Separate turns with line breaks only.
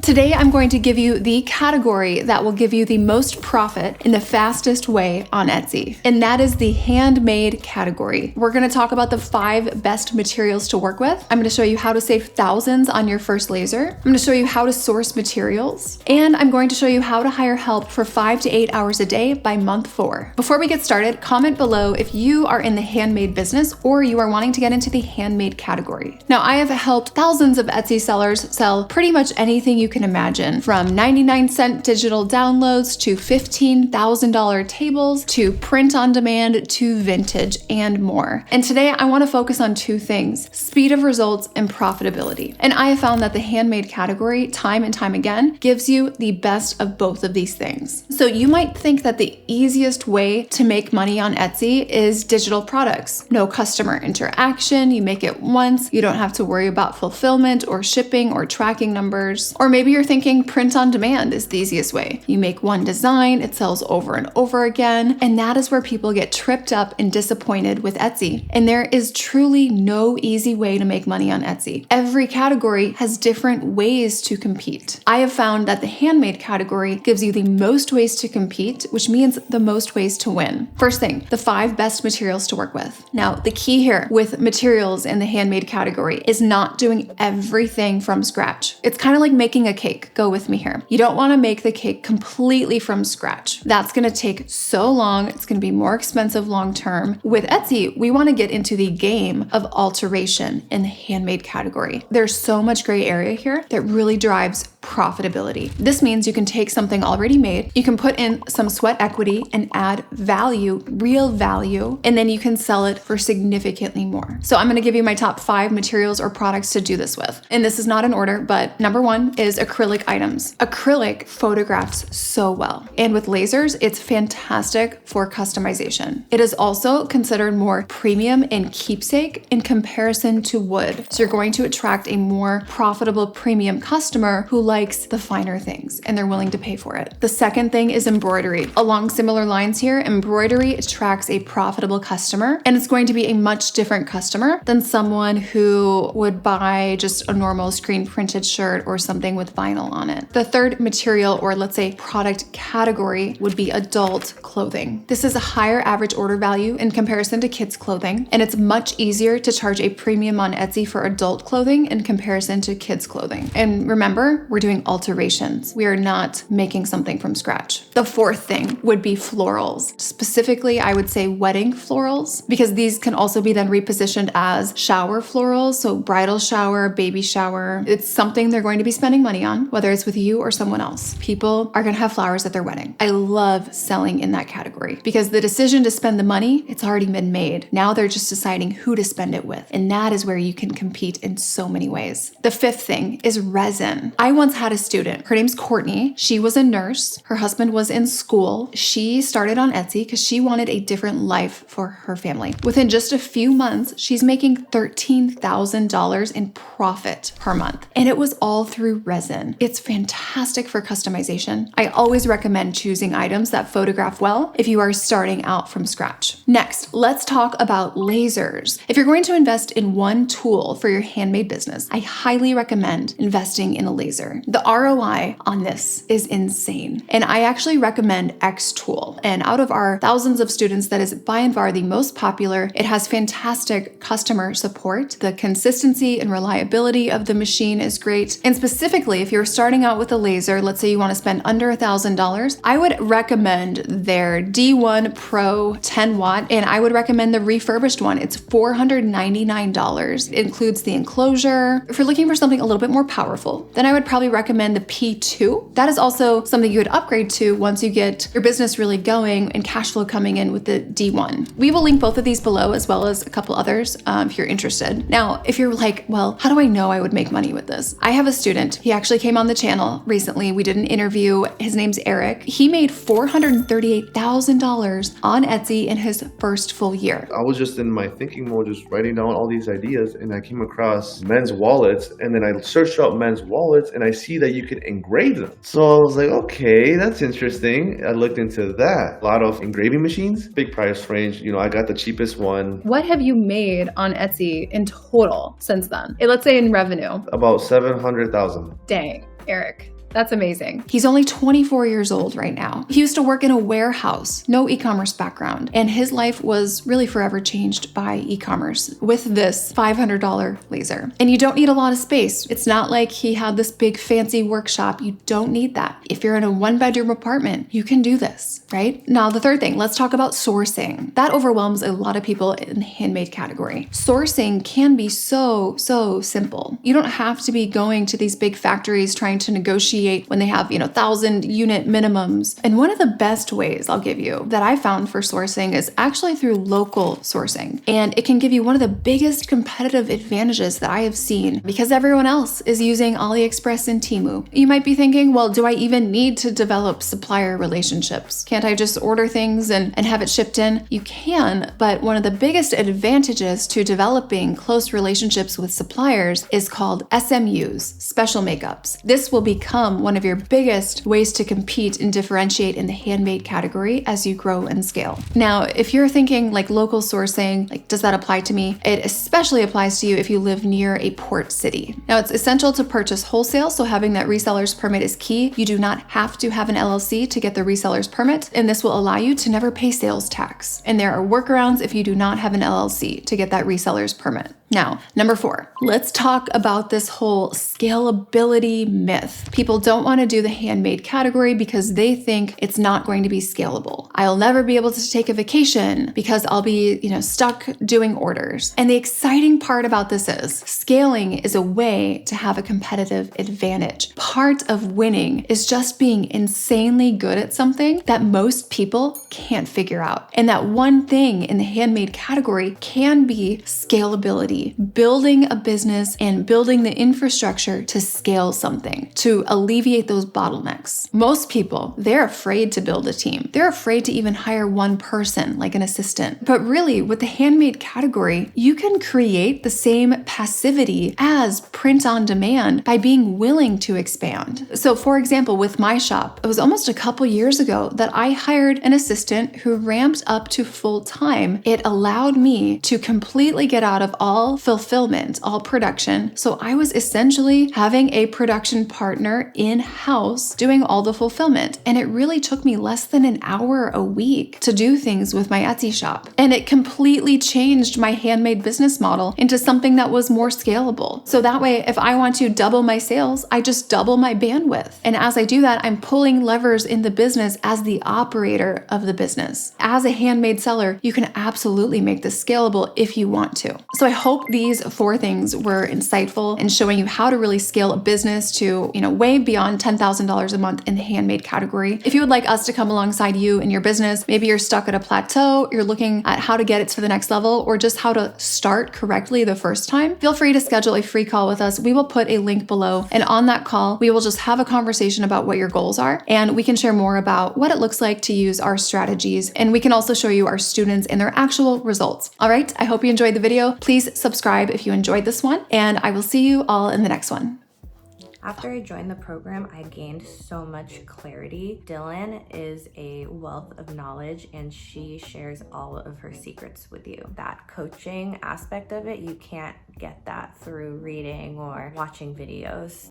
Today, I'm going to give you the category that will give you the most profit in the fastest way on Etsy, and that is the handmade category. We're going to talk about the 5 best materials to work with. I'm going to show you how to save thousands on your first laser. I'm going to show you how to source materials, and I'm going to show you how to hire help for 5 to 8 hours a day by month 4. Before we get started, comment below if you are in the handmade business or you are wanting to get into the handmade category. Now, I have helped thousands of Etsy sellers sell pretty much anything you can imagine, from 99-cent digital downloads to $15,000 tables to print on demand to vintage and more. And today I want to focus on 2 things: speed of results and profitability. And I have found that the handmade category, time and time again, gives you the best of both of these things. So you might think that the easiest way to make money on Etsy is digital products. No customer interaction, you make it once, you don't have to worry about fulfillment or shipping or tracking numbers. Or maybe you're thinking print on demand is the easiest way. You make one design, it sells over and over again, and that is where people get tripped up and disappointed with Etsy. And there is truly no easy way to make money on Etsy. Every category has different ways to compete. I have found that the handmade category gives you the most ways to compete, which means the most ways to win. First thing, the 5 best materials to work with. Now, the key here with materials in the handmade category is not doing everything from scratch. It's kind of like making a cake. Go with me here. You don't want to make the cake completely from scratch. That's going to take so long. It's going to be more expensive long term. With Etsy, we want to get into the game of alteration in the handmade category. There's so much gray area here that really drives profitability. This means you can take something already made, you can put in some sweat equity and add value, real value, and then you can sell it for significantly more. So I'm going to give you my top 5 materials or products to do this with. And this is not in order, but number 1 is acrylic items. Acrylic photographs so well. And with lasers, it's fantastic for customization. It is also considered more premium and keepsake in comparison to wood. So you're going to attract a more profitable premium customer who likes the finer things and they're willing to pay for it. The second thing is embroidery. Along similar lines here, embroidery attracts a profitable customer, and it's going to be a much different customer than someone who would buy just a normal screen printed shirt or something with vinyl on it. The third material, or let's say product category, would be adult clothing. This is a higher average order value in comparison to kids clothing, and it's much easier to charge a premium on Etsy for adult clothing in comparison to kids clothing. And remember, we're doing alterations. We are not making something from scratch. The fourth thing would be florals. Specifically, I would say wedding florals, because these can also be then repositioned as shower florals. So bridal shower, baby shower. It's something they're going to be spending money on, whether it's with you or someone else. People are going to have flowers at their wedding. I love selling in that category because the decision to spend the money, it's already been made. Now they're just deciding who to spend it with. And that is where you can compete in so many ways. The fifth thing is resin. I once had a student. Her name's Courtney. She was a nurse. Her husband was in school. She started on Etsy because she wanted a different life for her family. Within just a few months, she's making $13,000 in profit per month. And it was all through resin. It's fantastic for customization. I always recommend choosing items that photograph well if you are starting out from scratch. Next, let's talk about lasers. If you're going to invest in one tool for your handmade business, I highly recommend investing in a laser. The ROI on this is insane. And I actually recommend X Tool. And out of our thousands of students, that is by and far the most popular. It has fantastic customer support. The consistency and reliability of the machine is great. And specifically, if you're starting out with a laser, let's say you want to spend under $1,000, I would recommend their D1 Pro 10 watt, and I would recommend the refurbished one. It's $499. It includes the enclosure. If you're looking for something a little bit more powerful, then I would probably recommend the P2. That is also something you would upgrade to once you get your business really going and cash flow coming in with the D1. We will link both of these below as well as a couple others if you're interested. Now, if you're like, well, how do I know I would make money with this? I have a student. He actually came on the channel recently. We did an interview. His name's Eric. He made $438,000 on Etsy in his first full year.
I was just in my thinking mode, just writing down all these ideas, and I came across men's wallets, and then I searched up men's wallets and I see that you can engrave them. So I was like, okay, that's interesting. I looked into that. A lot of engraving machines, big price range. You know, I got the cheapest one.
What have you made on Etsy in total since then? Let's say in revenue.
About 700,000.
Dang, Eric. That's amazing. He's only 24 years old right now. He used to work in a warehouse, no e-commerce background, and his life was really forever changed by e-commerce with this $500 laser. And you don't need a lot of space. It's not like he had this big fancy workshop. You don't need that. If you're in a one-bedroom apartment, you can do this, right? Now, the third thing, let's talk about sourcing. That overwhelms a lot of people in the handmade category. Sourcing can be so simple. You don't have to be going to these big factories trying to negotiate when they have, 1,000 unit minimums. And one of the best ways I'll give you that I found for sourcing is actually through local sourcing. And it can give you one of the biggest competitive advantages that I have seen because everyone else is using AliExpress and Temu. You might be thinking, well, do I even need to develop supplier relationships? Can't I just order things and have it shipped in? You can, but one of the biggest advantages to developing close relationships with suppliers is called SMUs, special makeups. This will become one of your biggest ways to compete and differentiate in the handmade category as you grow and scale. Now, if you're thinking like local sourcing, like does that apply to me? It especially applies to you if you live near a port city. Now, it's essential to purchase wholesale, so having that reseller's permit is key. You do not have to have an LLC to get the reseller's permit, and this will allow you to never pay sales tax. And there are workarounds if you do not have an LLC to get that reseller's permit. Now, number 4, let's talk about this whole scalability myth. People don't want to do the handmade category because they think it's not going to be scalable. I'll never be able to take a vacation because I'll be, stuck doing orders. And the exciting part about this is scaling is a way to have a competitive advantage. Part of winning is just being insanely good at something that most people can't figure out. And that one thing in the handmade category can be scalability. Building a business and building the infrastructure to scale something, to alleviate those bottlenecks. Most people, they're afraid to build a team. They're afraid to even hire one person, like an assistant. But really, with the handmade category, you can create the same passivity as print on demand by being willing to expand. So for example, with my shop, it was almost a couple years ago that I hired an assistant who ramped up to full time. It allowed me to completely get out of all fulfillment, all production. So I was essentially having a production partner in-house doing all the fulfillment. And it really took me less than an hour a week to do things with my Etsy shop. And it completely changed my handmade business model into something that was more scalable. So that way, if I want to double my sales, I just double my bandwidth. And as I do that, I'm pulling levers in the business as the operator of the business. As a handmade seller, you can absolutely make this scalable if you want to. So I hope these 4 things were insightful in showing you how to really scale a business to, way beyond $10,000 a month in the handmade category. If you would like us to come alongside you in your business, maybe you're stuck at a plateau, you're looking at how to get it to the next level, or just how to start correctly the first time, feel free to schedule a free call with us. We will put a link below. And on that call, we will just have a conversation about what your goals are. And we can share more about what it looks like to use our strategies. And we can also show you our students and their actual results. All right. I hope you enjoyed the video. Please subscribe if you enjoyed this one, and I will see you all in the next one.
After I joined the program, I gained so much clarity. Dylan is a wealth of knowledge and she shares all of her secrets with you. That coaching aspect of it, you can't get that through reading or watching videos.